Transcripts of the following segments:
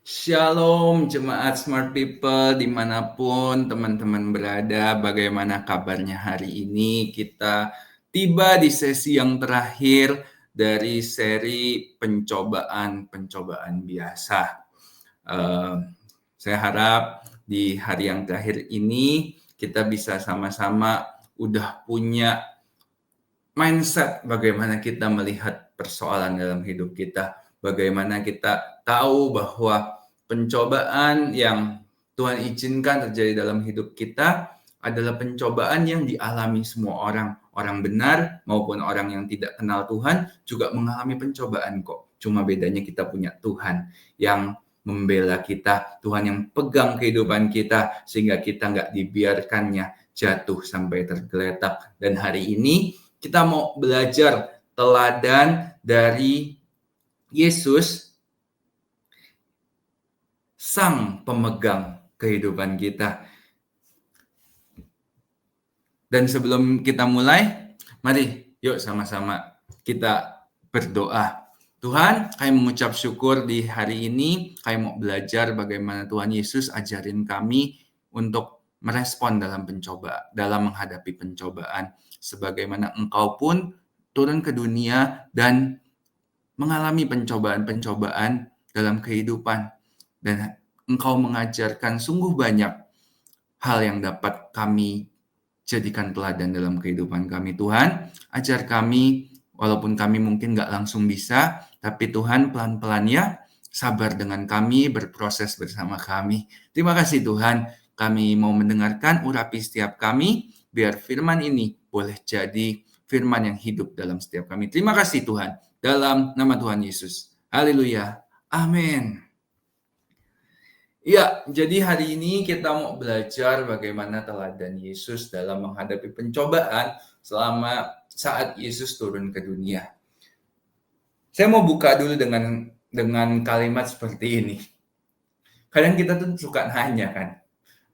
Shalom jemaat Smart People dimanapun teman-teman berada, bagaimana kabarnya hari ini? Kita tiba di sesi yang terakhir dari seri pencobaan biasa. Saya harap di hari yang terakhir ini kita bisa sama-sama udah punya mindset bagaimana kita melihat persoalan dalam hidup kita. Bagaimana kita tahu bahwa pencobaan yang Tuhan izinkan terjadi dalam hidup kita adalah pencobaan yang dialami semua orang. Orang benar maupun orang yang tidak kenal Tuhan juga mengalami pencobaan kok. Cuma bedanya kita punya Tuhan yang membela kita, Tuhan yang pegang kehidupan kita sehingga kita nggak dibiarkannya jatuh sampai tergeletak. Dan hari ini kita mau belajar teladan dari Yesus, sang pemegang kehidupan kita. Dan sebelum kita mulai, mari yuk sama-sama kita berdoa. Tuhan, kami mengucap syukur di hari ini, kami mau belajar bagaimana Tuhan Yesus ajarin kami untuk merespon dalam menghadapi pencobaan. Sebagaimana Engkau pun turun ke dunia dan mengalami pencobaan-pencobaan dalam kehidupan. Dan Engkau mengajarkan sungguh banyak hal yang dapat kami jadikan teladan dalam kehidupan kami. Tuhan, ajar kami, walaupun kami mungkin nggak langsung bisa, tapi Tuhan pelan-pelan ya, sabar dengan kami, berproses bersama kami. Terima kasih Tuhan, kami mau mendengarkan, urapi setiap kami, biar firman ini boleh jadi firman yang hidup dalam setiap kami. Terima kasih Tuhan, dalam nama Tuhan Yesus. Haleluya. Amin. Ya, jadi hari ini kita mau belajar bagaimana teladan Yesus dalam menghadapi pencobaan selama saat Yesus turun ke dunia. Saya mau buka dulu dengan kalimat seperti ini. Kadang kita tuh suka nanya kan,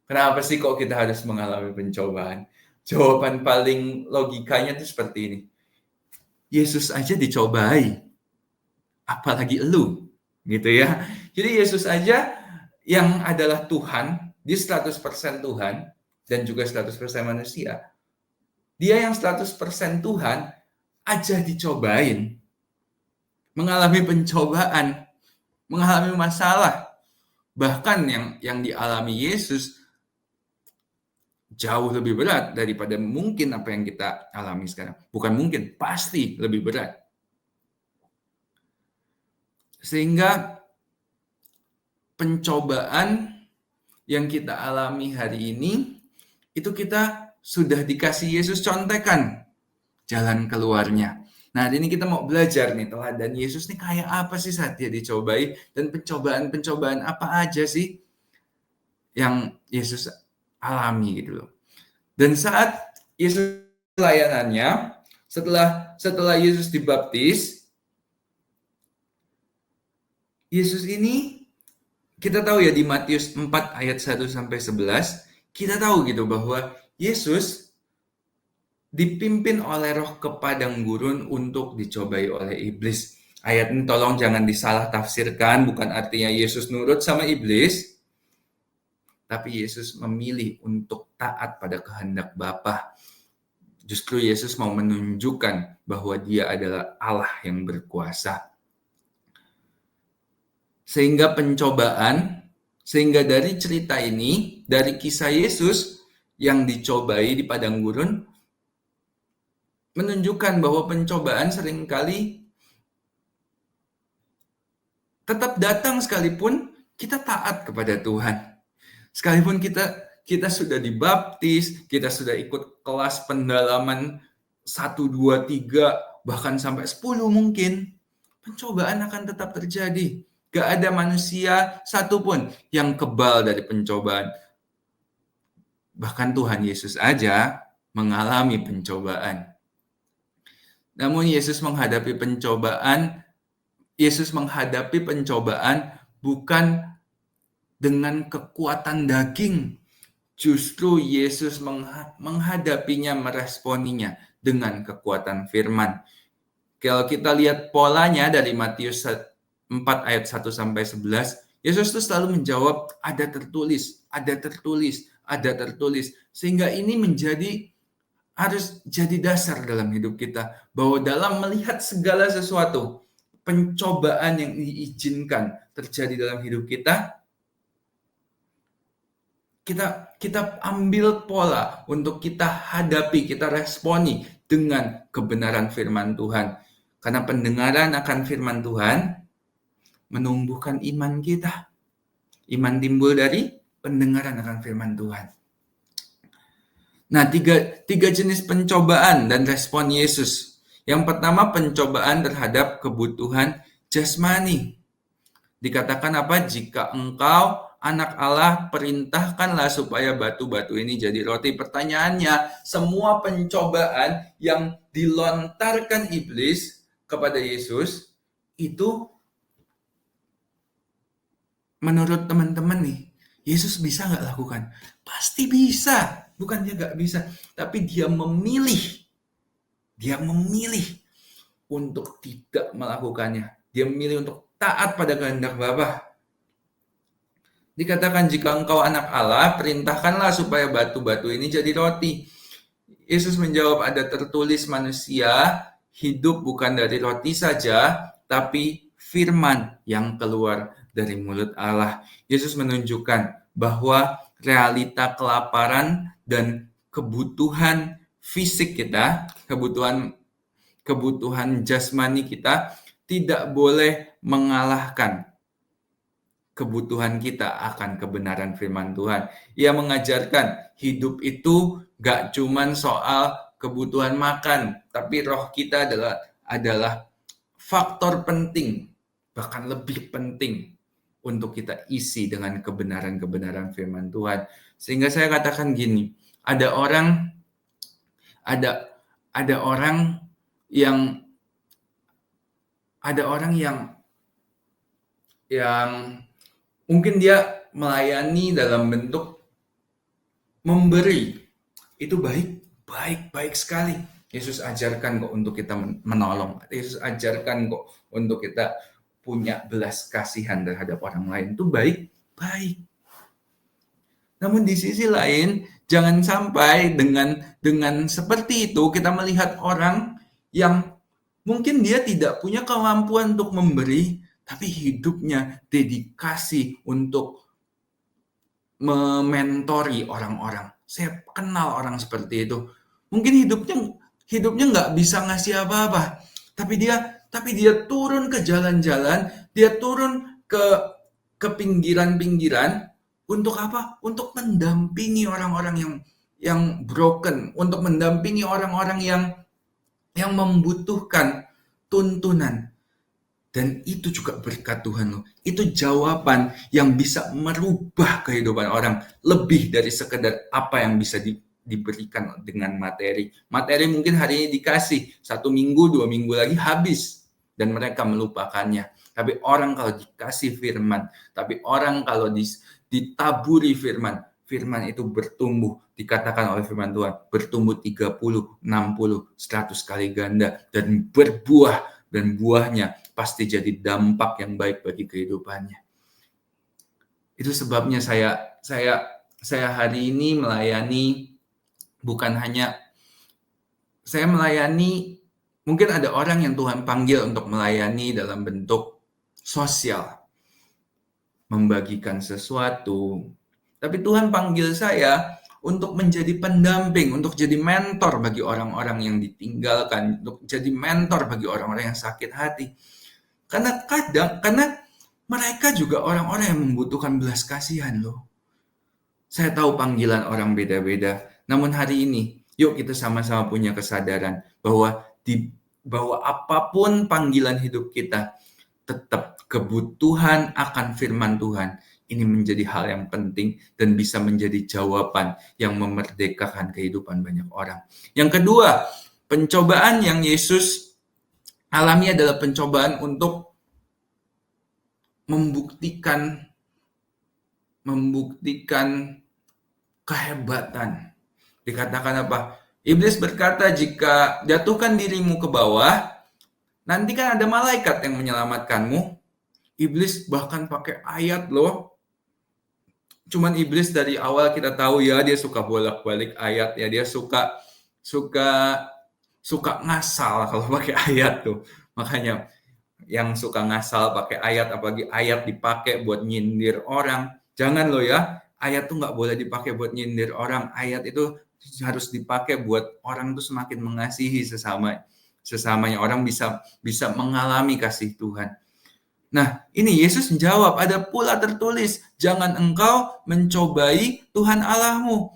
kenapa sih kok kita harus mengalami pencobaan? Jawaban paling logikanya tuh seperti ini. Yesus aja dicobai, apalagi elu, gitu ya. Jadi Yesus aja yang adalah Tuhan, dia 100% Tuhan, dan juga 100% manusia. Dia yang 100% Tuhan, aja dicobain. Mengalami pencobaan, mengalami masalah. Bahkan yang dialami Yesus jauh lebih berat daripada mungkin apa yang kita alami sekarang. Bukan mungkin, pasti lebih berat. Sehingga pencobaan yang kita alami hari ini, itu kita sudah dikasih Yesus contekan jalan keluarnya. Nah, ini kita mau belajar nih, teladan Yesus nih kayak apa sih saat dia dicobai, dan pencobaan-pencobaan apa aja sih yang Yesus alami gitu loh. Dan saat Yesus pelayanannya, setelah Yesus dibaptis, Yesus ini kita tahu ya di Matius 4 ayat 1 sampai 11, kita tahu gitu bahwa Yesus dipimpin oleh roh ke padang gurun untuk dicobai oleh iblis. Ayat ini tolong jangan disalah tafsirkan, bukan artinya Yesus nurut sama iblis, tapi Yesus memilih untuk taat pada kehendak Bapa. Justru Yesus mau menunjukkan bahwa dia adalah Allah yang berkuasa. Sehingga dari cerita ini, dari kisah Yesus yang dicobai di padang gurun, menunjukkan bahwa pencobaan seringkali tetap datang sekalipun kita taat kepada Tuhan. Sekalipun kita sudah dibaptis, kita sudah ikut kelas pendalaman 1, 2, 3, bahkan sampai 10 mungkin, pencobaan akan tetap terjadi. Gak ada manusia satupun yang kebal dari pencobaan. Bahkan Tuhan Yesus aja mengalami pencobaan. Namun Yesus menghadapi pencobaan bukan dengan kekuatan daging. Justru Yesus menghadapinya, meresponinya dengan kekuatan firman. Kalau kita lihat polanya dari Matius 4 ayat 1 sampai 11, Yesus tuh selalu menjawab, ada tertulis, ada tertulis, ada tertulis. Sehingga ini harus jadi dasar dalam hidup kita. Bahwa dalam melihat segala sesuatu, pencobaan yang diizinkan terjadi dalam hidup kita, kita ambil pola untuk kita hadapi, kita responi dengan kebenaran firman Tuhan. Karena pendengaran akan firman Tuhan menumbuhkan iman kita. Iman timbul dari pendengaran akan firman Tuhan. Nah, tiga jenis pencobaan dan respon Yesus. Yang pertama, pencobaan terhadap kebutuhan jasmani. Dikatakan apa? Jika engkau anak Allah, perintahkanlah supaya batu-batu ini jadi roti. Pertanyaannya, semua pencobaan yang dilontarkan iblis kepada Yesus, itu menurut teman-teman nih, Yesus bisa nggak lakukan? Pasti bisa. Bukan dia nggak bisa, tapi dia memilih. Dia memilih untuk tidak melakukannya. Dia memilih untuk taat pada kehendak Bapa. Dikatakan jika engkau anak Allah, perintahkanlah supaya batu-batu ini jadi roti. Yesus menjawab, ada tertulis manusia hidup bukan dari roti saja, tapi firman yang keluar dari mulut Allah. Yesus menunjukkan bahwa realita kelaparan dan kebutuhan fisik kita, kebutuhan jasmani kita tidak boleh mengalahkan kebutuhan kita akan kebenaran firman Tuhan. Ia mengajarkan hidup itu gak cuman soal kebutuhan makan, tapi roh kita adalah faktor penting, bahkan lebih penting untuk kita isi dengan kebenaran-kebenaran firman Tuhan. Sehingga saya katakan gini, ada orang yang mungkin dia melayani dalam bentuk memberi. Itu baik sekali. Yesus ajarkan kok untuk kita menolong. Yesus ajarkan kok untuk kita punya belas kasihan terhadap orang lain. Itu baik. Namun di sisi lain, jangan sampai dengan seperti itu kita melihat orang yang mungkin dia tidak punya kemampuan untuk memberi, tapi hidupnya dedikasi untuk mementori orang-orang. Saya kenal orang seperti itu. Mungkin hidupnya nggak bisa ngasih apa-apa, tapi dia turun ke jalan-jalan, dia turun ke pinggiran-pinggiran untuk apa? Untuk mendampingi orang-orang yang broken, untuk mendampingi orang-orang yang membutuhkan tuntunan. Dan itu juga berkat Tuhan loh. Itu jawaban yang bisa merubah kehidupan orang. Lebih dari sekedar apa yang bisa diberikan dengan materi. Materi mungkin hari ini dikasih, 1 minggu, 2 minggu lagi habis. Dan mereka melupakannya. Tapi orang kalau dikasih firman, tapi orang kalau ditaburi firman itu bertumbuh. Dikatakan oleh firman Tuhan, bertumbuh 30, 60, 100 kali ganda. Dan berbuah. Dan buahnya pasti jadi dampak yang baik bagi kehidupannya. Itu sebabnya saya hari ini melayani, bukan hanya saya melayani, mungkin ada orang yang Tuhan panggil untuk melayani dalam bentuk sosial, membagikan sesuatu. Tapi Tuhan panggil saya untuk menjadi pendamping, untuk jadi mentor bagi orang-orang yang ditinggalkan, untuk jadi mentor bagi orang-orang yang sakit hati. Karena mereka juga orang-orang yang membutuhkan belas kasihan loh. Saya tahu panggilan orang beda-beda, namun hari ini, yuk kita sama-sama punya kesadaran bahwa apapun panggilan hidup kita, tetap kebutuhan akan firman Tuhan ini menjadi hal yang penting dan bisa menjadi jawaban yang memerdekakan kehidupan banyak orang. Yang kedua, pencobaan yang Yesus alami adalah pencobaan untuk membuktikan kehebatan. Dikatakan apa? Iblis berkata, jika jatuhkan dirimu ke bawah, nanti kan ada malaikat yang menyelamatkanmu. Iblis bahkan pakai ayat loh. Cuman iblis dari awal kita tahu ya, dia suka bolak-balik ayat ya, dia suka suka suka ngasal kalau pakai ayat tuh. Makanya yang suka ngasal pakai ayat, apalagi ayat dipakai buat nyindir orang, jangan loh ya, ayat tuh nggak boleh dipakai buat nyindir orang. Ayat itu harus dipakai buat orang tuh semakin mengasihi sesamanya. Orang bisa bisa mengalami kasih Tuhan. Nah, ini Yesus menjawab, ada pula tertulis, jangan engkau mencobai Tuhan Allahmu.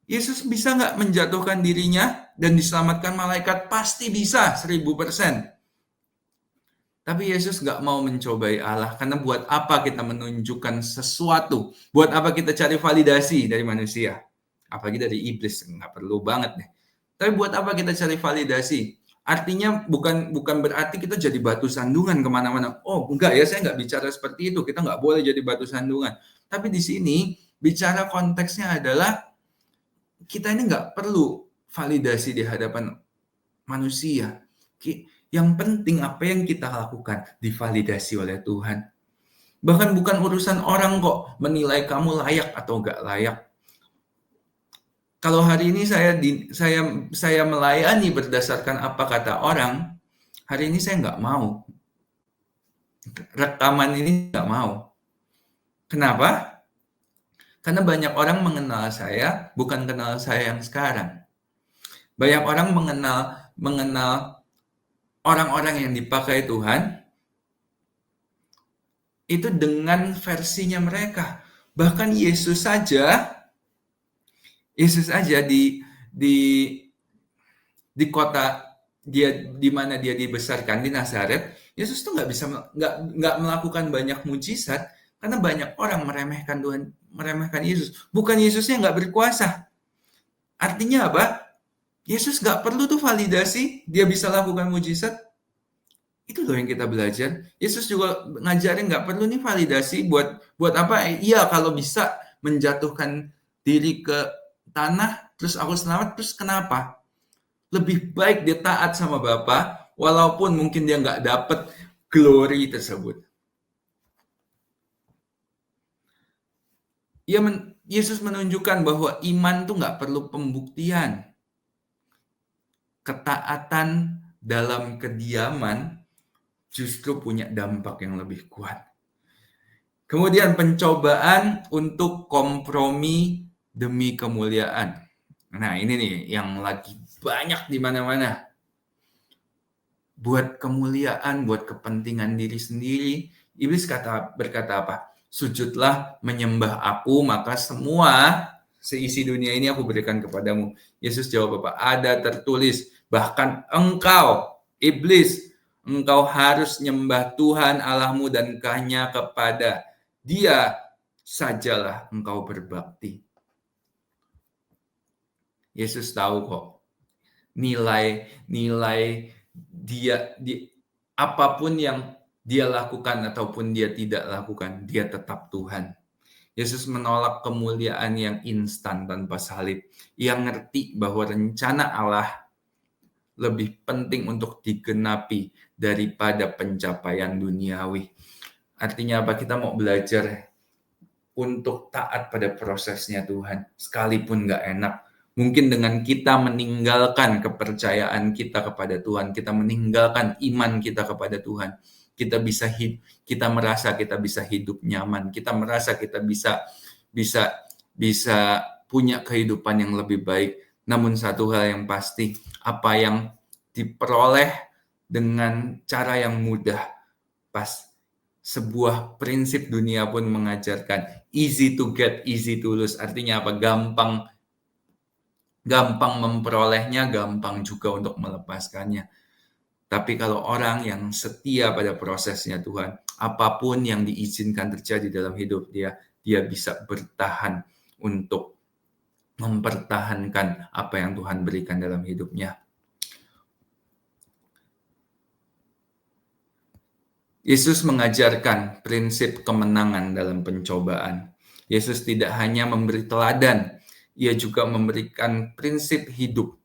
Yesus bisa nggak menjatuhkan dirinya dan diselamatkan malaikat? Pasti bisa, 1000%. Tapi Yesus nggak mau mencobai Allah, karena buat apa kita menunjukkan sesuatu? Buat apa kita cari validasi dari manusia? Apalagi dari iblis, nggak perlu banget deh. Tapi buat apa kita cari validasi? Artinya bukan berarti kita jadi batu sandungan kemana-mana. Oh enggak ya, saya nggak bicara seperti itu. Kita nggak boleh jadi batu sandungan. Tapi di sini bicara konteksnya adalah kita ini nggak perlu validasi di hadapan manusia. Yang penting apa yang kita lakukan divalidasi oleh Tuhan. Bahkan bukan urusan orang kok menilai kamu layak atau nggak layak. Kalau hari ini saya melayani berdasarkan apa kata orang, hari ini saya nggak mau. Rekaman ini nggak mau. Kenapa? Karena banyak orang mengenal saya, bukan kenal saya yang sekarang. Banyak orang mengenal orang-orang yang dipakai Tuhan, itu dengan versinya mereka. Bahkan Yesus saja di kota dia di mana dia dibesarkan di Nazaret, Yesus tuh nggak melakukan banyak mujizat karena banyak orang meremehkan Tuhan, meremehkan Yesus. Bukan Yesusnya nggak berkuasa. Artinya apa? Yesus nggak perlu tuh validasi, dia bisa lakukan mujizat. Itu loh yang kita belajar. Yesus juga ngajarin nggak perlu nih validasi buat apa? Iya kalau bisa menjatuhkan diri ke tanah, terus aku selamat, terus kenapa? Lebih baik dia taat sama Bapa, walaupun mungkin dia nggak dapet glory tersebut. Yesus menunjukkan bahwa iman tuh nggak perlu pembuktian. Ketaatan dalam kediaman justru punya dampak yang lebih kuat. Kemudian pencobaan untuk kompromi demi kemuliaan. Nah, ini nih yang lagi banyak di mana-mana. Buat kemuliaan, buat kepentingan diri sendiri, iblis berkata apa? Sujudlah menyembah aku, maka semua seisi dunia ini aku berikan kepadamu. Yesus jawab apa? Ada tertulis, bahkan engkau, iblis, engkau harus nyembah Tuhan Allahmu dan hanya kepada Dia sajalah engkau berbakti. Yesus tahu kok nilai apapun yang dia lakukan ataupun dia tidak lakukan, dia tetap Tuhan. Yesus menolak kemuliaan yang instan tanpa salib. Yang ngerti bahwa rencana Allah lebih penting untuk digenapi daripada pencapaian duniawi. Artinya apa? Kita mau belajar untuk taat pada prosesnya Tuhan, sekalipun nggak enak. Mungkin dengan kita meninggalkan kepercayaan kita kepada Tuhan, kita meninggalkan iman kita kepada Tuhan, kita merasa kita bisa hidup nyaman, kita merasa kita bisa punya kehidupan yang lebih baik. Namun satu hal yang pasti, apa yang diperoleh dengan cara yang mudah, sebuah prinsip dunia pun mengajarkan easy to get, easy to lose. Artinya apa? Gampang memperolehnya, gampang juga untuk melepaskannya. Tapi kalau orang yang setia pada prosesnya Tuhan, apapun yang diizinkan terjadi dalam hidup dia bisa bertahan untuk mempertahankan apa yang Tuhan berikan dalam hidupnya. Yesus mengajarkan prinsip kemenangan dalam pencobaan. Yesus tidak hanya memberi teladan, ia juga memberikan prinsip hidup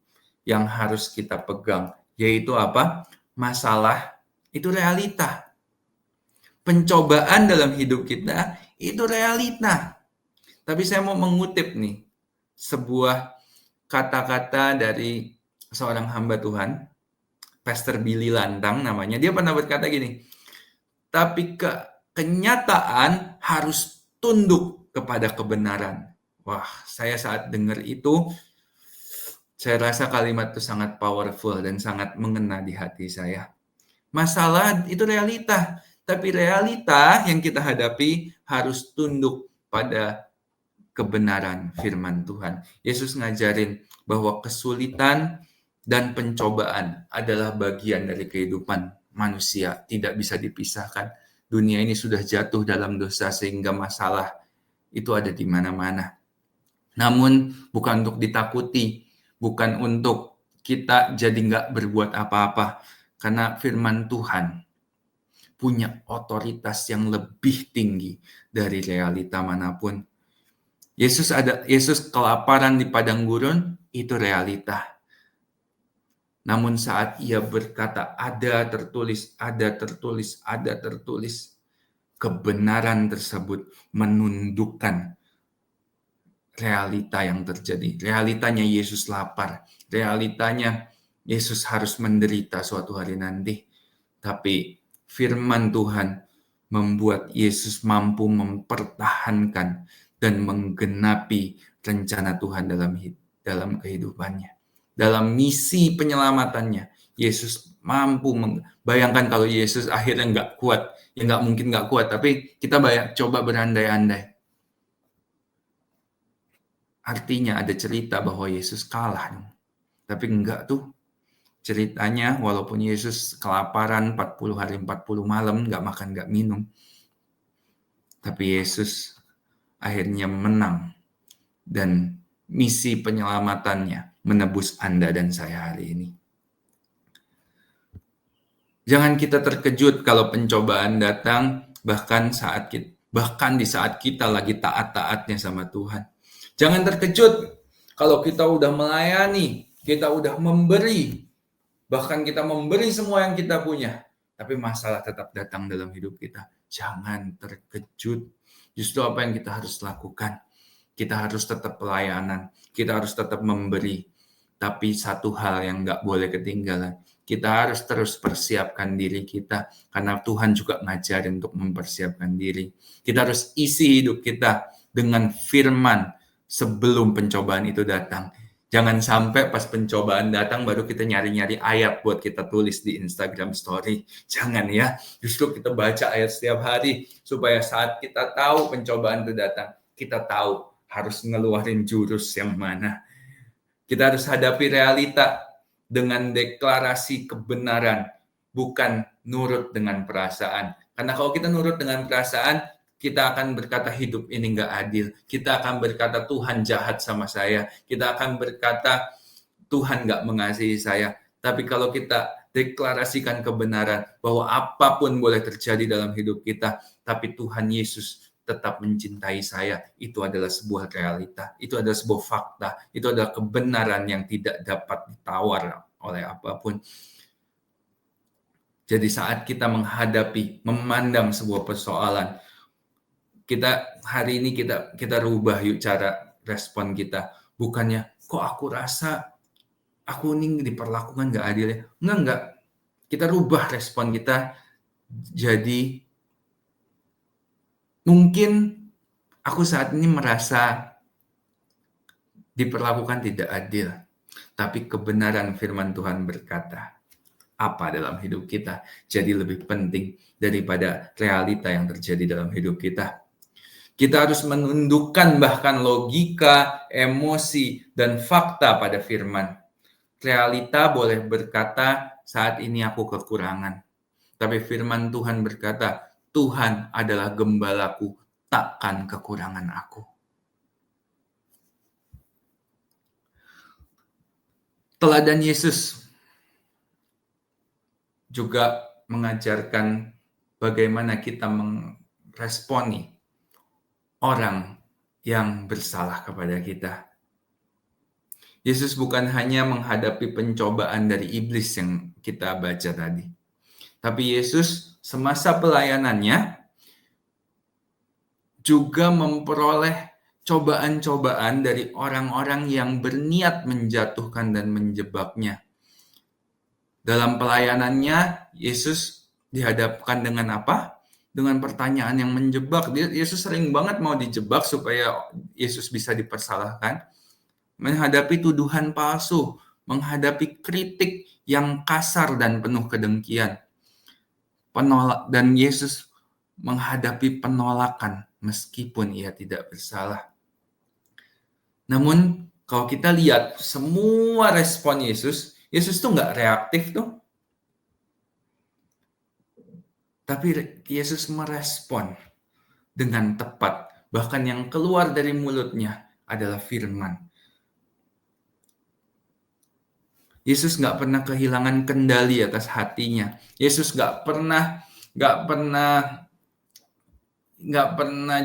yang harus kita pegang, yaitu apa? Masalah itu realita. pencobaan dalam hidup kita itu realita. Tapi saya mau mengutip nih sebuah kata-kata dari seorang hamba Tuhan, Pastor Billy Lantang namanya. Dia pernah berkata gini, tapi kenyataan harus tunduk kepada kebenaran. Wah, saya saat dengar itu, saya rasa kalimat itu sangat powerful dan sangat mengena di hati saya. Masalah itu realita, tapi realita yang kita hadapi harus tunduk pada kebenaran firman Tuhan. Yesus ngajarin bahwa kesulitan dan pencobaan adalah bagian dari kehidupan manusia, tidak bisa dipisahkan. Dunia ini sudah jatuh dalam dosa sehingga masalah itu ada di mana-mana. Namun bukan untuk ditakuti, bukan untuk kita jadi nggak berbuat apa-apa, karena firman Tuhan punya otoritas yang lebih tinggi dari realita manapun. Yesus kelaparan di padang gurun, itu realita. Namun saat ia berkata, ada tertulis, kebenaran tersebut menundukkan realita yang terjadi. Realitanya Yesus lapar. Realitanya Yesus harus menderita suatu hari nanti. Tapi firman Tuhan membuat Yesus mampu mempertahankan dan menggenapi rencana Tuhan dalam kehidupannya. Dalam misi penyelamatannya, Yesus mampu bayangkan kalau Yesus akhirnya nggak kuat. Ya nggak mungkin nggak kuat, tapi kita coba berandai-andai. Artinya ada cerita bahwa Yesus kalah. Tapi enggak tuh. Ceritanya walaupun Yesus kelaparan 40 hari 40 malam, nggak makan, nggak minum. Tapi Yesus akhirnya menang. Dan misi penyelamatannya menebus Anda dan saya hari ini. Jangan kita terkejut kalau pencobaan datang, bahkan di saat kita lagi taat-taatnya sama Tuhan. Jangan terkejut kalau kita udah melayani, kita udah memberi, bahkan kita memberi semua yang kita punya, tapi masalah tetap datang dalam hidup kita. Jangan terkejut. Justru apa yang kita harus lakukan? Kita harus tetap pelayanan, kita harus tetap memberi. Tapi satu hal yang nggak boleh ketinggalan, kita harus terus persiapkan diri kita, karena Tuhan juga ngajarin untuk mempersiapkan diri. Kita harus isi hidup kita dengan firman sebelum pencobaan itu datang. Jangan sampai pas pencobaan datang baru kita nyari-nyari ayat buat kita tulis di Instagram Story. Jangan ya, justru kita baca ayat setiap hari supaya saat kita tahu pencobaan itu datang, kita tahu harus ngeluarin jurus yang mana. Kita harus hadapi realita dengan deklarasi kebenaran, bukan nurut dengan perasaan. Karena kalau kita nurut dengan perasaan, kita akan berkata hidup ini nggak adil. Kita akan berkata Tuhan jahat sama saya. Kita akan berkata Tuhan nggak mengasihi saya. Tapi kalau kita deklarasikan kebenaran bahwa apapun boleh terjadi dalam hidup kita, tapi Tuhan Yesus tetap mencintai saya, itu adalah sebuah realita, itu adalah sebuah fakta, itu adalah kebenaran yang tidak dapat ditawar oleh apapun. Jadi saat kita memandang sebuah persoalan, kita hari ini kita rubah yuk cara respon kita. Bukannya, kok aku rasa aku ini diperlakukan nggak adil ya? Enggak. Kita rubah respon kita jadi mungkin aku saat ini merasa diperlakukan tidak adil. Tapi kebenaran firman Tuhan berkata, apa dalam hidup kita jadi lebih penting daripada realita yang terjadi dalam hidup kita. Kita harus menundukkan bahkan logika, emosi, dan fakta pada firman. Realita boleh berkata, saat ini aku kekurangan. Tapi firman Tuhan berkata, Tuhan adalah gembalaku, takkan kekurangan aku. Teladan Yesus juga mengajarkan bagaimana kita meresponi orang yang bersalah kepada kita. Yesus bukan hanya menghadapi pencobaan dari iblis yang kita baca tadi. Tapi Yesus semasa pelayanannya, juga memperoleh cobaan-cobaan dari orang-orang yang berniat menjatuhkan dan menjebaknya. Dalam pelayanannya, Yesus dihadapkan dengan apa? Dengan pertanyaan yang menjebak. Yesus sering banget mau dijebak supaya Yesus bisa dipersalahkan. Menghadapi tuduhan palsu, menghadapi kritik yang kasar dan penuh kedengkian. Dan Yesus menghadapi penolakan meskipun ia tidak bersalah. Namun kalau kita lihat semua respon Yesus tuh nggak reaktif tuh. Tapi Yesus merespon dengan tepat. Bahkan yang keluar dari mulutnya adalah firman. Yesus nggak pernah kehilangan kendali atas hatinya. Yesus nggak pernah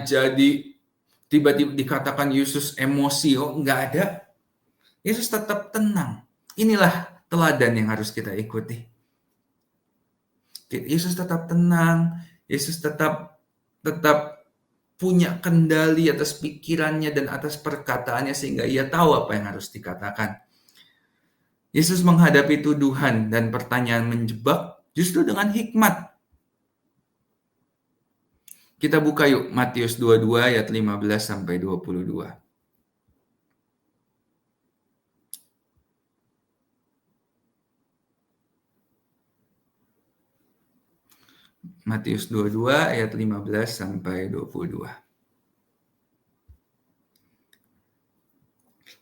jadi tiba-tiba dikatakan Yesus emosi. Oh, nggak ada. Yesus tetap tenang. Inilah teladan yang harus kita ikuti. Yesus tetap tenang. Yesus tetap punya kendali atas pikirannya dan atas perkataannya sehingga ia tahu apa yang harus dikatakan. Yesus menghadapi tuduhan dan pertanyaan menjebak justru dengan hikmat. Kita buka yuk Matius 22 ayat 15 sampai 22. Matius 22 ayat 15 sampai 22.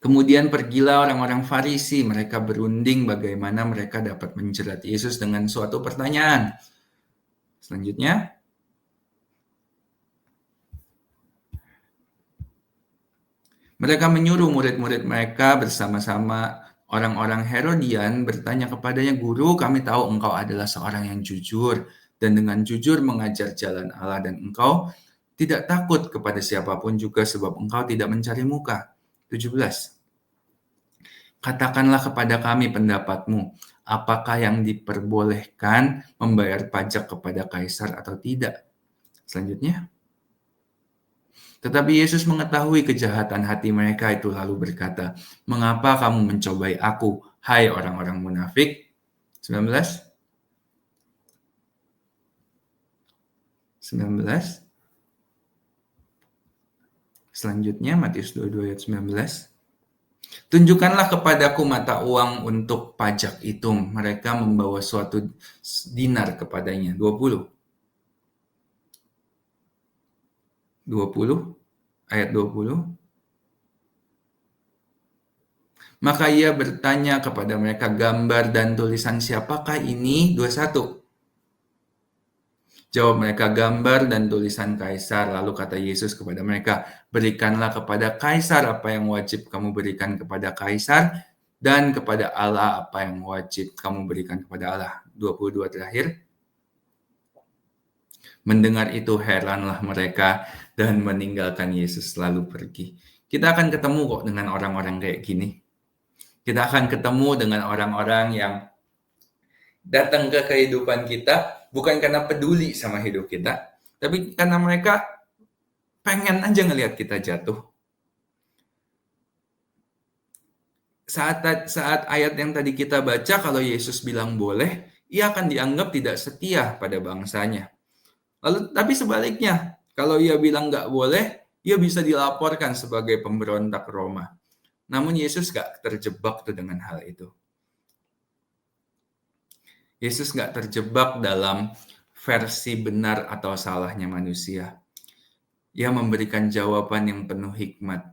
Kemudian pergilah orang-orang Farisi, mereka berunding bagaimana mereka dapat menjerat Yesus dengan suatu pertanyaan. Selanjutnya, mereka menyuruh murid-murid mereka bersama-sama orang-orang Herodian bertanya kepadanya, "Guru, kami tahu engkau adalah seorang yang jujur dan dengan jujur mengajar jalan Allah dan engkau tidak takut kepada siapapun juga sebab engkau tidak mencari muka." 17. Katakanlah kepada kami pendapatmu, apakah yang diperbolehkan membayar pajak kepada kaisar atau tidak? Selanjutnya, tetapi Yesus mengetahui kejahatan hati mereka itu lalu berkata, "Mengapa kamu mencobai aku, hai orang-orang munafik?" 19. Selanjutnya Matius 22 ayat 19. Tunjukkanlah kepadaku mata uang untuk pajak itu. Mereka membawa suatu dinar kepadanya. 20. Ayat 20. Maka ia bertanya kepada mereka, gambar dan tulisan siapakah ini? 21. Jawab mereka, gambar dan tulisan kaisar. Lalu kata Yesus kepada mereka, berikanlah kepada kaisar apa yang wajib kamu berikan kepada kaisar, dan kepada Allah apa yang wajib kamu berikan kepada Allah. 22 terakhir. Mendengar itu heranlah mereka dan meninggalkan Yesus lalu pergi. Kita akan ketemu kok dengan orang-orang kayak gini. Kita akan ketemu dengan orang-orang yang datang ke kehidupan kita bukan karena peduli sama hidup kita, tapi karena mereka pengen aja ngelihat kita jatuh. Saat ayat yang tadi kita baca, kalau Yesus bilang boleh, ia akan dianggap tidak setia pada bangsanya. Lalu, tapi sebaliknya, kalau ia bilang nggak boleh, ia bisa dilaporkan sebagai pemberontak Roma. Namun Yesus nggak terjebak tuh dengan hal itu. Yesus nggak terjebak dalam versi benar atau salahnya manusia. Ia memberikan jawaban yang penuh hikmat.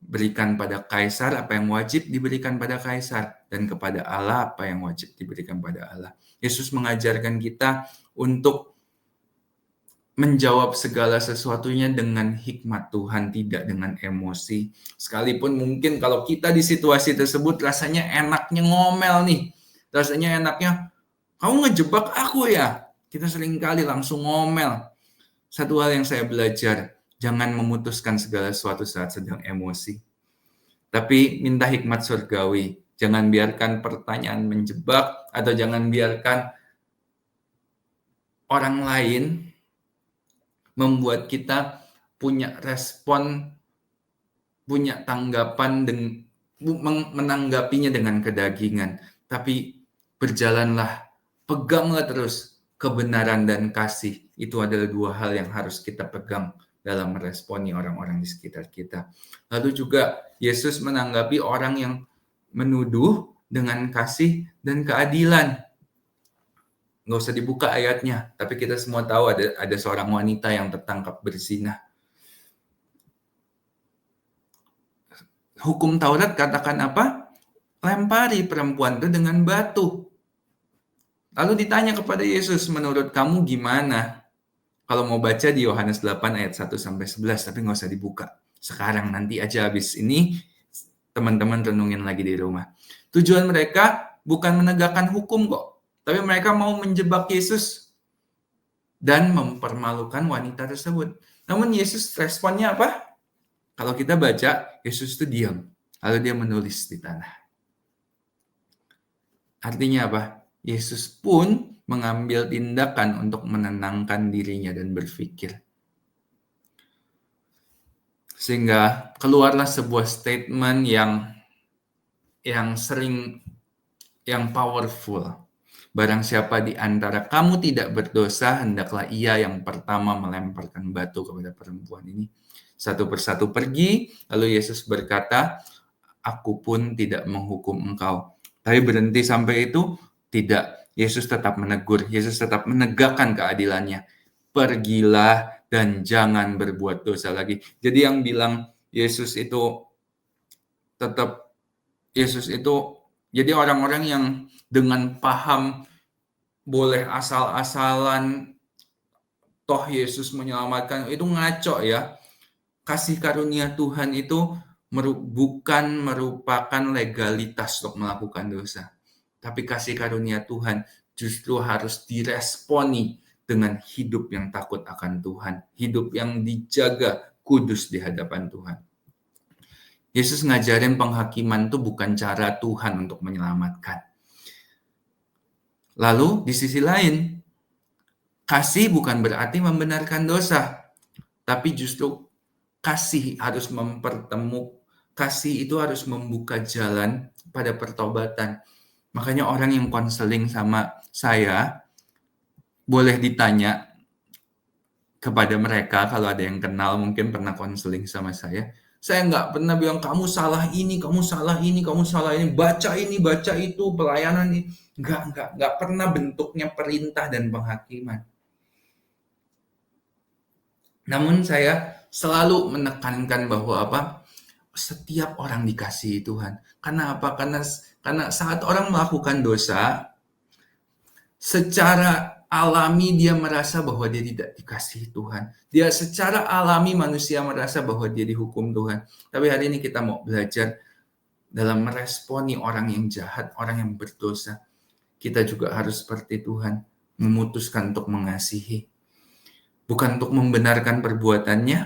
Berikan pada kaisar apa yang wajib diberikan pada kaisar, dan kepada Allah apa yang wajib diberikan pada Allah. Yesus mengajarkan kita untuk menjawab segala sesuatunya dengan hikmat Tuhan, tidak dengan emosi. Sekalipun mungkin kalau kita di situasi tersebut rasanya enaknya ngomel nih. Rasanya enaknya, kamu ngejebak aku ya? Kita seringkali langsung ngomel. Satu hal yang saya belajar, jangan memutuskan segala sesuatu saat sedang emosi. Tapi minta hikmat surgawi. Jangan biarkan pertanyaan menjebak, atau jangan biarkan orang lain membuat kita punya respon, punya tanggapan menanggapinya dengan kedagingan. Tapi berjalanlah, peganglah terus kebenaran dan kasih. Itu adalah dua hal yang harus kita pegang dalam meresponi orang-orang di sekitar kita. Lalu juga Yesus menanggapi orang yang menuduh dengan kasih dan keadilan. Nggak usah dibuka ayatnya, tapi kita semua tahu ada seorang wanita yang tertangkap berzina. Hukum Taurat katakan apa? Lempari perempuan itu dengan batu. Lalu ditanya kepada Yesus, menurut kamu gimana? Kalau mau baca di Yohanes 8 ayat 1-11, tapi nggak usah dibuka. Sekarang nanti aja habis ini, teman-teman renungin lagi di rumah. Tujuan mereka bukan menegakkan hukum kok, tapi mereka mau menjebak Yesus dan mempermalukan wanita tersebut. Namun Yesus responnya apa? Kalau kita baca, Yesus itu diam. Lalu dia menulis di tanah. Artinya apa? Yesus pun mengambil tindakan untuk menenangkan dirinya dan berpikir. Sehingga keluarlah sebuah statement yang powerful. Barang siapa di antara kamu tidak berdosa, hendaklah ia yang pertama melemparkan batu kepada perempuan ini. Satu persatu pergi, lalu Yesus berkata, aku pun tidak menghukum engkau. Tapi berhenti sampai itu? Tidak. Yesus tetap menegur, Yesus tetap menegakkan keadilannya. Pergilah dan jangan berbuat dosa lagi. Jadi yang bilang Yesus itu jadi orang-orang yang dengan paham boleh asal-asalan toh Yesus menyelamatkan, itu ngaco ya. Kasih karunia Tuhan itu bukan merupakan legalitas untuk melakukan dosa. Tapi kasih karunia Tuhan justru harus diresponi dengan hidup yang takut akan Tuhan. Hidup yang dijaga kudus di hadapan Tuhan. Yesus ngajarin penghakiman itu bukan cara Tuhan untuk menyelamatkan. Lalu di sisi lain, kasih bukan berarti membenarkan dosa. Tapi justru kasih harus kasih itu harus membuka jalan pada pertobatan. Makanya orang yang konseling sama saya, boleh ditanya kepada mereka, kalau ada yang kenal mungkin pernah konseling sama saya nggak pernah bilang kamu salah ini, kamu salah ini, kamu salah ini, baca ini, baca itu, pelayanan ini. Nggak pernah bentuknya perintah dan penghakiman. Namun saya selalu menekankan bahwa setiap orang dikasihi Tuhan. Karena apa? Karena saat orang melakukan dosa, secara alami dia merasa bahwa dia tidak dikasihi Tuhan. Dia secara alami manusia merasa bahwa dia dihukum Tuhan. Tapi hari ini kita mau belajar dalam meresponi orang yang jahat, orang yang berdosa. Kita juga harus seperti Tuhan, memutuskan untuk mengasihi. Bukan untuk membenarkan perbuatannya,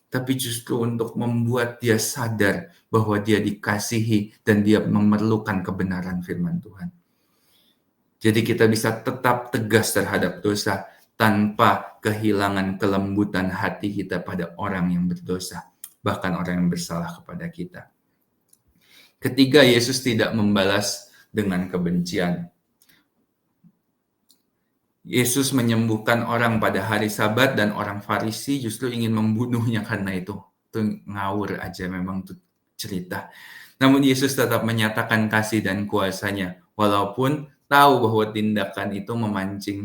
tapi justru untuk membuat dia sadar bahwa dia dikasihi dan dia memerlukan kebenaran firman Tuhan. Jadi kita bisa tetap tegas terhadap dosa tanpa kehilangan kelembutan hati kita pada orang yang berdosa, bahkan orang yang bersalah kepada kita. Ketiga, Yesus tidak membalas dengan kebencian. Yesus menyembuhkan orang pada hari Sabat dan orang Farisi justru ingin membunuhnya karena itu. Itu ngawur aja memang tuh cerita. Namun Yesus tetap menyatakan kasih dan kuasanya, walaupun tahu bahwa tindakan itu memancing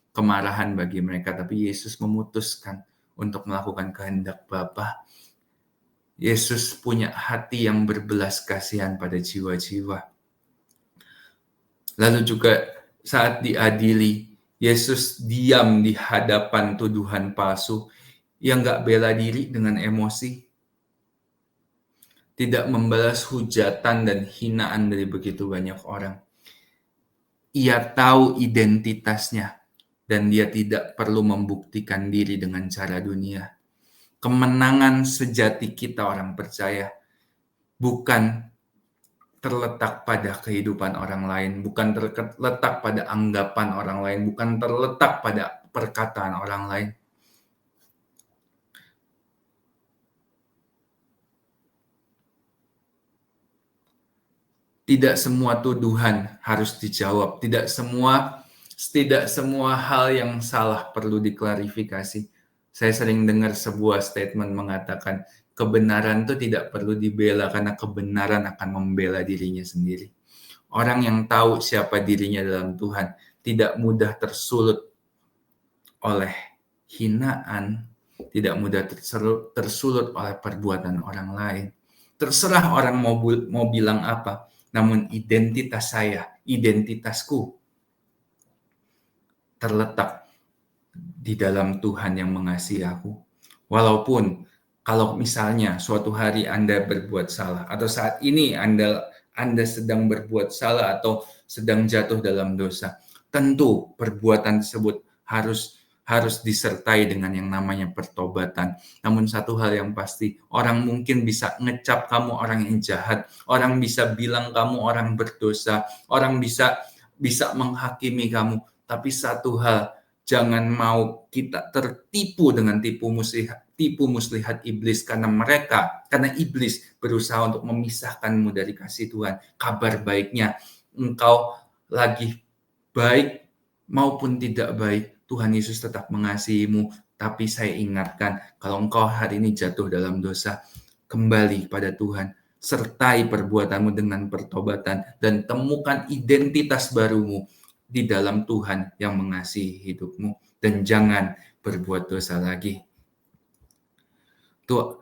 kemarahan bagi mereka, tapi Yesus memutuskan untuk melakukan kehendak Bapa. Yesus punya hati yang berbelas kasihan pada jiwa-jiwa. Lalu juga saat diadili, Yesus diam di hadapan tuduhan palsu yang gak bela diri dengan emosi. Tidak membalas hujatan dan hinaan dari begitu banyak orang. Ia tahu identitasnya dan dia tidak perlu membuktikan diri dengan cara dunia. Kemenangan sejati kita orang percaya bukan terletak pada kehidupan orang lain, bukan terletak pada anggapan orang lain, bukan terletak pada perkataan orang lain. Tidak semua tuduhan harus dijawab, tidak semua hal yang salah perlu diklarifikasi. Saya sering dengar sebuah statement mengatakan kebenaran itu tidak perlu dibela karena kebenaran akan membela dirinya sendiri. Orang yang tahu siapa dirinya dalam Tuhan tidak mudah tersulut oleh hinaan, tidak mudah tersulut oleh perbuatan orang lain. Terserah orang mau bilang apa, namun identitas saya, identitasku terletak di dalam Tuhan yang mengasihi aku. Walaupun kalau misalnya suatu hari Anda berbuat salah, atau saat ini Anda sedang berbuat salah atau sedang jatuh dalam dosa, tentu perbuatan tersebut harus disertai dengan yang namanya pertobatan. Namun satu hal yang pasti, orang mungkin bisa ngecap kamu orang yang jahat, orang bisa bilang kamu orang berdosa, orang bisa menghakimi kamu. Tapi satu hal, jangan mau kita tertipu dengan tipu muslihat iblis, karena iblis berusaha untuk memisahkanmu dari kasih Tuhan. Kabar baiknya, engkau lagi baik maupun tidak baik, Tuhan Yesus tetap mengasihimu. Tapi saya ingatkan, kalau engkau hari ini jatuh dalam dosa, kembali pada Tuhan, sertai perbuatanmu dengan pertobatan, dan temukan identitas barumu di dalam Tuhan yang mengasihi hidupmu, dan jangan berbuat dosa lagi. Tuh,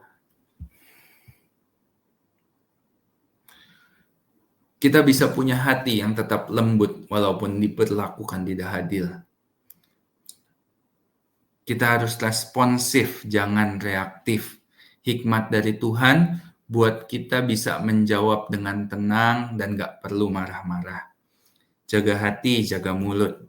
kita bisa punya hati yang tetap lembut walaupun diperlakukan tidak adil. Kita harus responsif, jangan reaktif. Hikmat dari Tuhan buat kita bisa menjawab dengan tenang dan gak perlu marah-marah. Jaga hati, jaga mulut.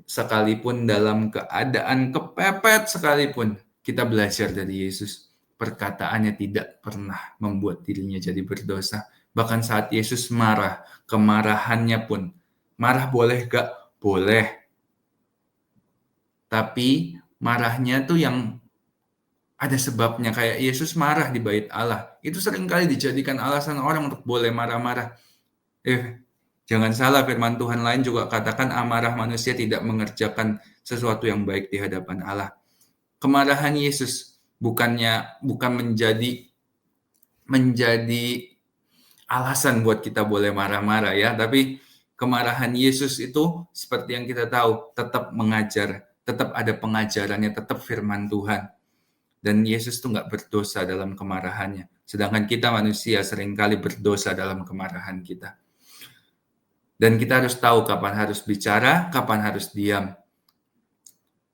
Sekalipun dalam keadaan kepepet sekalipun, kita belajar dari Yesus. Perkataannya tidak pernah membuat dirinya jadi berdosa. Bahkan saat Yesus marah, kemarahannya pun, marah boleh gak? Boleh. Tapi marahnya tuh yang ada sebabnya, kayak Yesus marah di bait Allah. Itu seringkali dijadikan alasan orang untuk boleh marah-marah. Jangan salah, firman Tuhan lain juga katakan amarah manusia tidak mengerjakan sesuatu yang baik di hadapan Allah. Kemarahan Yesus bukan menjadi alasan buat kita boleh marah-marah ya, tapi kemarahan Yesus itu seperti yang kita tahu tetap mengajar, tetap ada pengajarannya, tetap firman Tuhan. Dan Yesus tuh nggak berdosa dalam kemarahannya. Sedangkan kita manusia seringkali berdosa dalam kemarahan kita. Dan kita harus tahu kapan harus bicara, kapan harus diam.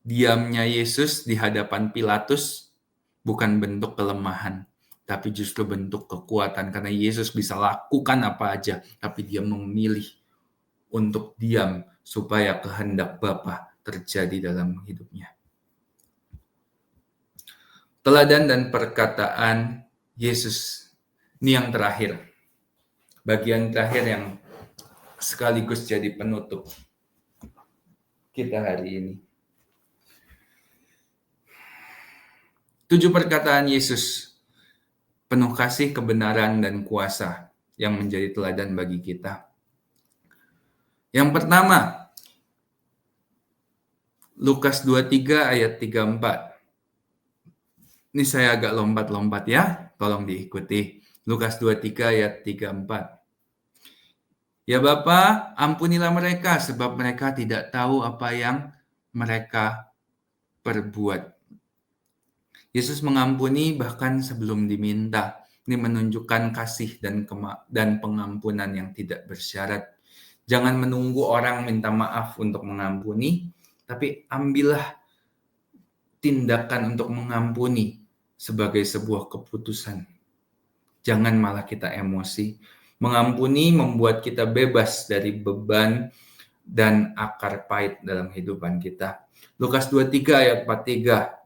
Diamnya Yesus di hadapan Pilatus bukan bentuk kelemahan, tapi justru bentuk kekuatan. Karena Yesus bisa lakukan apa aja, tapi dia memilih untuk diam supaya kehendak Bapa terjadi dalam hidupnya. Teladan dan perkataan Yesus. Ini yang terakhir. Bagian terakhir yang sekaligus jadi penutup kita hari ini. 7 perkataan Yesus, penuh kasih, kebenaran, dan kuasa yang menjadi teladan bagi kita. Yang pertama, Lukas 23 ayat 34. Ini saya agak lompat-lompat ya, tolong diikuti. Lukas 23 ayat 34. Ya Bapa, ampunilah mereka sebab mereka tidak tahu apa yang mereka perbuat. Yesus mengampuni bahkan sebelum diminta. Ini menunjukkan kasih dan pengampunan yang tidak bersyarat. Jangan menunggu orang minta maaf untuk mengampuni, tapi ambillah tindakan untuk mengampuni sebagai sebuah keputusan. Jangan malah kita emosi. Mengampuni membuat kita bebas dari beban dan akar pahit dalam kehidupan kita. Lukas 23 ayat 43.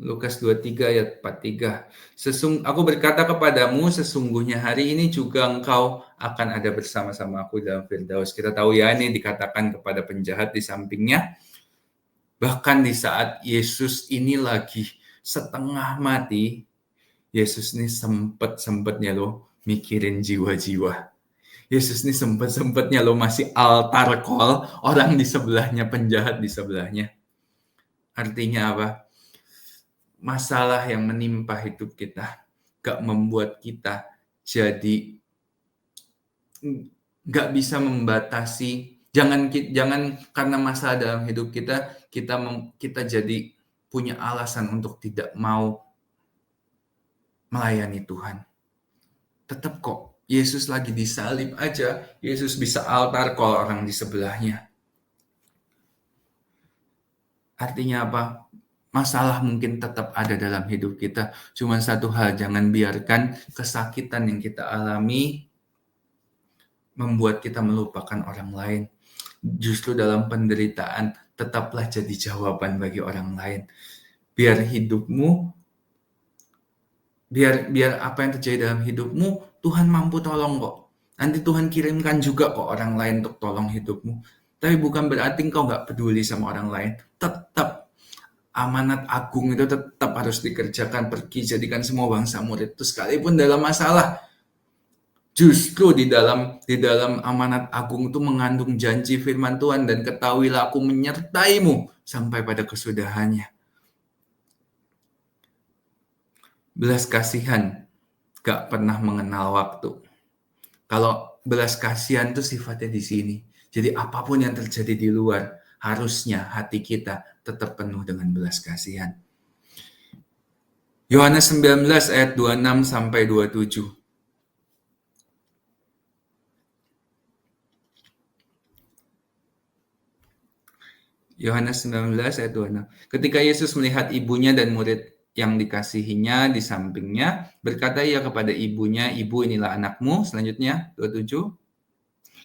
Lukas 23 ayat 43. Aku berkata kepadamu, sesungguhnya hari ini juga engkau akan ada bersama-sama aku dalam Firdaus. Kita tahu ya, ini dikatakan kepada penjahat di sampingnya. Bahkan di saat Yesus ini lagi setengah mati, Yesus nih sempet-sempetnya loh mikirin jiwa-jiwa. Yesus nih sempet-sempetnya loh masih altar call orang di sebelahnya, penjahat di sebelahnya. Artinya apa? Masalah yang menimpa hidup kita gak membuat kita jadi gak bisa membatasi. Jangan karena masalah dalam hidup kita jadi punya alasan untuk tidak mau melayani Tuhan. Tetap kok, Yesus lagi disalib aja, Yesus bisa altar call orang di sebelahnya. Artinya apa? Masalah mungkin tetap ada dalam hidup kita. Cuma satu hal, jangan biarkan kesakitan yang kita alami membuat kita melupakan orang lain. Justru dalam penderitaan, tetaplah jadi jawaban bagi orang lain. Biar apa yang terjadi dalam hidupmu, Tuhan mampu tolong kok. Nanti Tuhan kirimkan juga kok orang lain untuk tolong hidupmu. Tapi bukan berarti engkau gak peduli sama orang lain. Tetap amanat agung itu tetap harus dikerjakan. Pergi jadikan semua bangsa murid itu sekalipun dalam masalah. Justru di dalam amanat agung itu mengandung janji firman Tuhan, dan ketahuilah aku menyertaimu sampai pada kesudahannya. Belas kasihan gak pernah mengenal waktu. Kalau belas kasihan itu sifatnya di sini. Jadi apapun yang terjadi di luar, harusnya hati kita tetap penuh dengan belas kasihan. Yohanes 19 ayat 26 sampai 27. Yohanes 19 ayat 26. Ketika Yesus melihat ibunya dan murid yang dikasihinya di sampingnya, berkata ia kepada ibunya, "Ibu, inilah anakmu." Selanjutnya 27.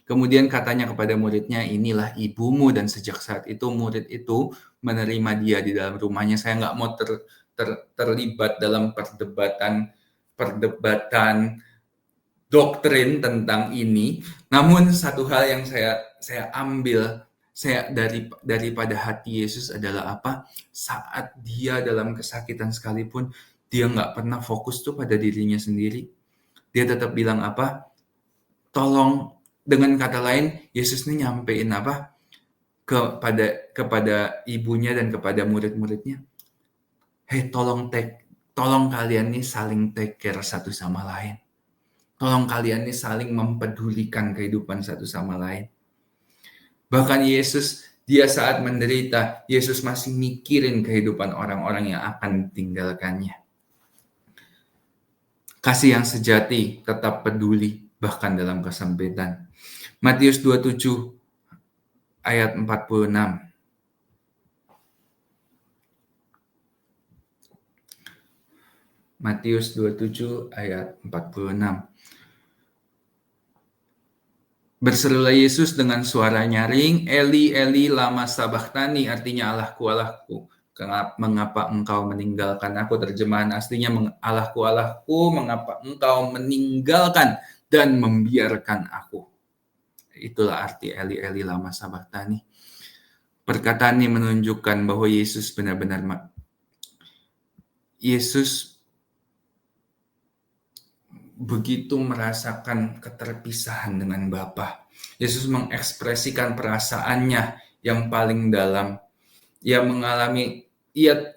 Kemudian katanya kepada muridnya, "Inilah ibumu." Dan sejak saat itu murid itu menerima dia di dalam rumahnya. Saya nggak mau terlibat dalam perdebatan doktrin tentang ini. Namun satu hal yang saya ambil daripada hati Yesus adalah apa? Saat dia dalam kesakitan sekalipun, dia nggak pernah fokus tuh pada dirinya sendiri. Dia tetap bilang apa? Tolong, dengan kata lain, Yesus ini nyampein apa? Kepada ibunya dan kepada murid-muridnya. Hei, tolong kalian nih saling take care satu sama lain. Tolong kalian nih saling mempedulikan kehidupan satu sama lain. Bahkan dia saat menderita, Yesus masih mikirin kehidupan orang-orang yang akan ditinggalkannya. Kasih yang sejati tetap peduli, bahkan dalam kesempitan. Matius 27 ayat 46. Matius 27 ayat 46. Berserulah Yesus dengan suara nyaring, "Eli, Eli, lama sabachthani," artinya Allahku, Allahku, mengapa engkau meninggalkan aku? Terjemahan aslinya, Allahku, Allahku, mengapa engkau meninggalkan dan membiarkan aku? Itulah arti Eli, Eli, lama sabachthani. Perkataan ini menunjukkan bahwa Yesus begitu merasakan keterpisahan dengan Bapa. Yesus mengekspresikan perasaannya yang paling dalam.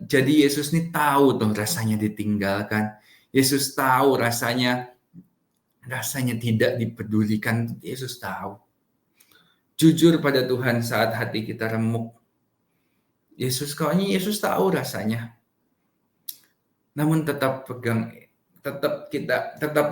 Jadi Yesus ini tahu tuh rasanya ditinggalkan. Yesus tahu rasanya tidak dipedulikan. Yesus tahu. Jujur pada Tuhan saat hati kita remuk. Yesus tahu rasanya. Namun tetap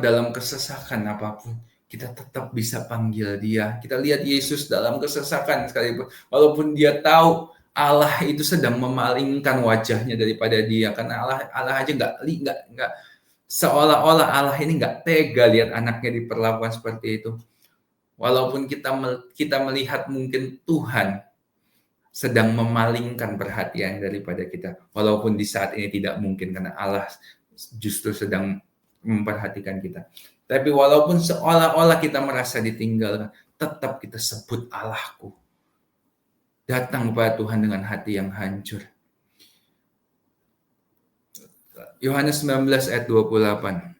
dalam kesesakan apapun, kita tetap bisa panggil dia. Kita lihat Yesus dalam kesesakan sekalipun, walaupun dia tahu Allah itu sedang memalingkan wajahnya daripada dia, karena Allah aja nggak seolah-olah Allah ini nggak tega lihat anaknya diperlakukan seperti itu. Walaupun kita melihat mungkin Tuhan sedang memalingkan perhatian daripada kita, walaupun di saat ini tidak mungkin karena Allah justru sedang memperhatikan kita. Tapi walaupun seolah-olah kita merasa ditinggalkan, tetap kita sebut Allahku. Datang kepada Tuhan dengan hati yang hancur. Yohanes 19 ayat 28.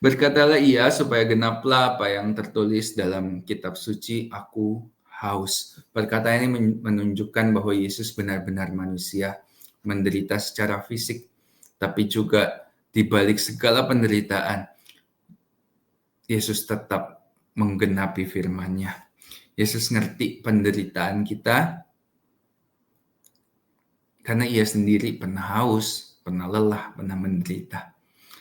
Berkatalah ia supaya genaplah apa yang tertulis dalam kitab suci, aku haus. Perkataan ini menunjukkan bahwa Yesus benar-benar manusia, menderita secara fisik, tapi juga di balik segala penderitaan, Yesus tetap menggenapi firman-Nya. Yesus ngerti penderitaan kita karena ia sendiri pernah haus, pernah lelah, pernah menderita.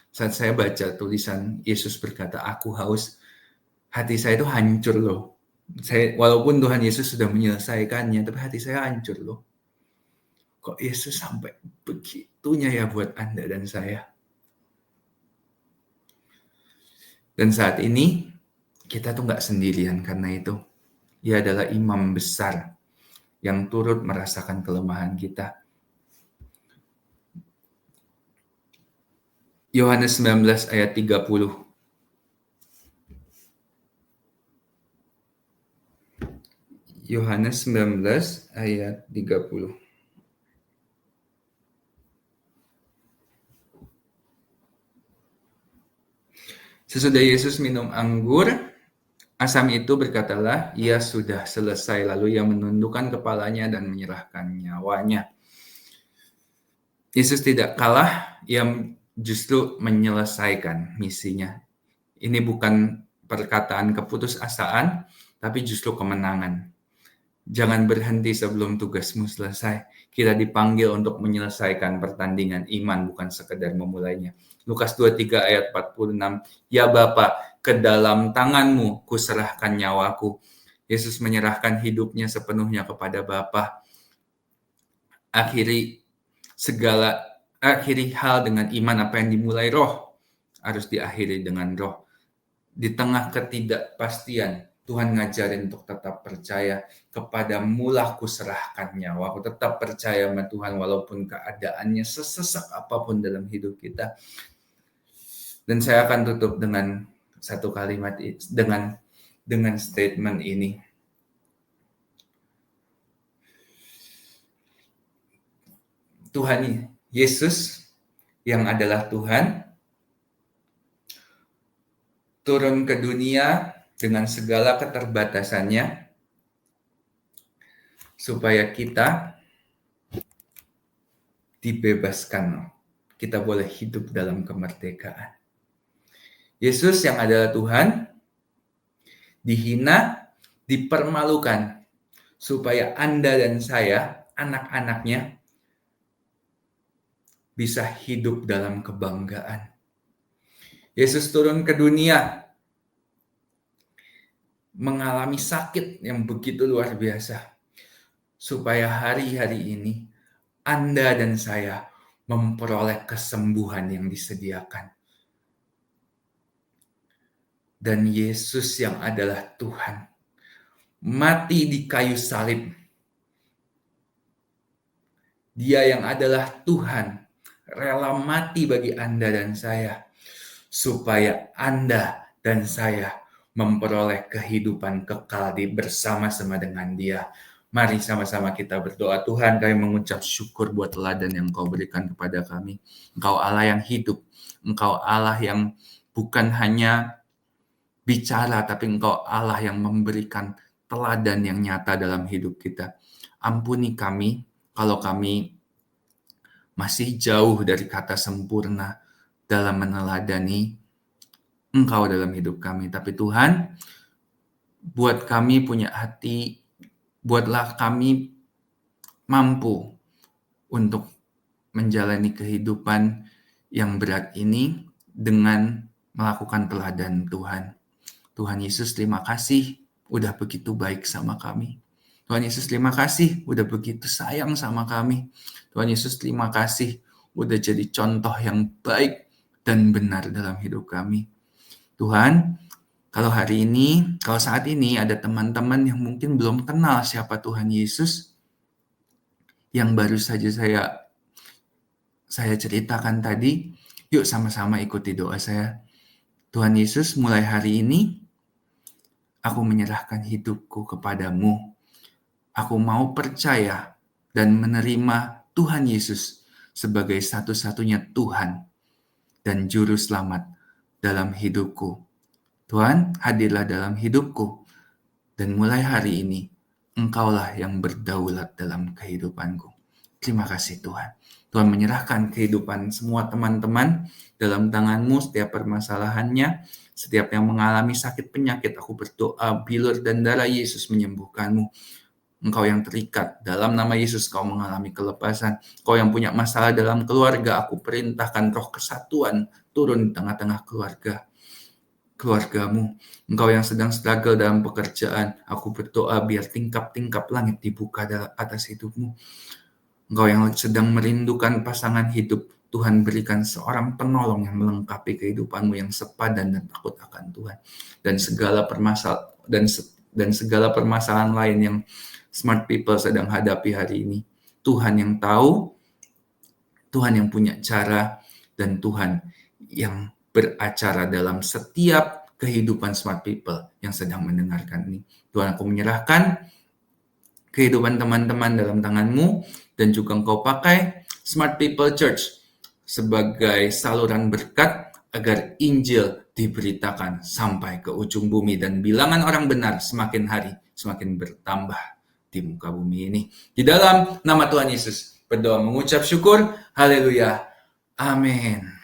Saat saya baca tulisan Yesus berkata, aku haus, hati saya itu hancur loh. Walaupun Tuhan Yesus sudah menyelesaikannya, tapi hati saya hancur loh. Kok Yesus sampai begitunya ya buat Anda dan saya? Dan saat ini, kita tuh nggak sendirian karena itu. Ia adalah imam besar yang turut merasakan kelemahan kita. Yohanes 19 ayat 30. Yohanes 19 ayat 30. Sesudah Yesus minum anggur, asam itu berkatalah, ia sudah selesai. Lalu ia menundukkan kepalanya dan menyerahkan nyawanya. Yesus tidak kalah, ia justru menyelesaikan misinya. Ini bukan perkataan keputusasaan, tapi justru kemenangan. Jangan berhenti sebelum tugasmu selesai. Kita dipanggil untuk menyelesaikan pertandingan iman, bukan sekedar memulainya. Lukas 23 ayat 46, ya Bapa, ke dalam tanganmu kuserahkan nyawaku. Yesus menyerahkan hidupnya sepenuhnya kepada Bapa. Akhiri hal dengan iman. Apa yang dimulai roh harus diakhiri dengan roh. Di tengah ketidakpastian, Tuhan ngajarin untuk tetap percaya. Kepadamulah kuserahkan nyawa. Aku tetap percaya sama Tuhan walaupun keadaannya sesesak apapun dalam hidup kita. Dan saya akan tutup dengan satu kalimat, dengan statement ini. Tuhan Yesus yang adalah Tuhan turun ke dunia dengan segala keterbatasannya supaya kita dibebaskan. Kita boleh hidup dalam kemerdekaan. Yesus yang adalah Tuhan dihina, dipermalukan supaya Anda dan saya, anak-anaknya, bisa hidup dalam kebanggaan. Yesus turun ke dunia mengalami sakit yang begitu luar biasa supaya hari-hari ini Anda dan saya memperoleh kesembuhan yang disediakan. Dan Yesus yang adalah Tuhan mati di kayu salib. Dia yang adalah Tuhan rela mati bagi Anda dan saya supaya Anda dan saya memperoleh kehidupan kekal bersama-sama dengan Dia. Mari sama-sama kita berdoa. Tuhan, kami mengucap syukur buat teladan yang Kau berikan kepada kami. Engkau Allah yang hidup. Engkau Allah yang bukan hanya bicara, tapi Engkau Allah yang memberikan teladan yang nyata dalam hidup kita. Ampuni kami kalau kami masih jauh dari kata sempurna dalam meneladani Engkau dalam hidup kami. Tapi Tuhan, buat kami punya hati, buatlah kami mampu untuk menjalani kehidupan yang berat ini dengan melakukan teladan Tuhan. Tuhan Yesus, terima kasih udah begitu baik sama kami. Tuhan Yesus, terima kasih udah begitu sayang sama kami. Tuhan Yesus, terima kasih udah jadi contoh yang baik dan benar dalam hidup kami. Tuhan, kalau saat ini ada teman-teman yang mungkin belum kenal siapa Tuhan Yesus, yang baru saja saya saya ceritakan tadi, yuk sama-sama ikuti doa saya. Tuhan Yesus, mulai hari ini, aku menyerahkan hidupku kepadamu. Aku mau percaya dan menerima Tuhan Yesus sebagai satu-satunya Tuhan dan Juru Selamat dalam hidupku. Tuhan, hadirlah dalam hidupku. Dan mulai hari ini, Engkaulah yang berdaulat dalam kehidupanku. Terima kasih Tuhan. Tuhan menyerahkan kehidupan semua teman-teman dalam tangan-Mu, setiap permasalahannya, setiap yang mengalami sakit penyakit, aku berdoa, bilur dan darah Yesus menyembuhkan-Mu. Engkau yang terikat, dalam nama Yesus kau mengalami kelepasan. Kau yang punya masalah dalam keluarga, aku perintahkan roh kesatuan turun di tengah-tengah keluargamu. Engkau yang sedang struggle dalam pekerjaan, aku berdoa biar tingkap-tingkap langit dibuka atas hidupmu. Engkau yang sedang merindukan pasangan hidup, Tuhan berikan seorang penolong yang melengkapi kehidupanmu yang sepadan dan takut akan Tuhan. Dan segala permasalahan lain yang smart people sedang hadapi hari ini, Tuhan yang tahu, Tuhan yang punya cara, dan Tuhan yang beracara dalam setiap kehidupan smart people yang sedang mendengarkan ini. Tuhan, aku menyerahkan kehidupan teman-teman dalam tangan-Mu, dan juga Engkau pakai Smart People Church sebagai saluran berkat agar Injil diberitakan sampai ke ujung bumi dan bilangan orang benar semakin hari semakin bertambah di muka bumi ini. Di dalam nama Tuhan Yesus berdoa mengucap syukur. Haleluya. Amin.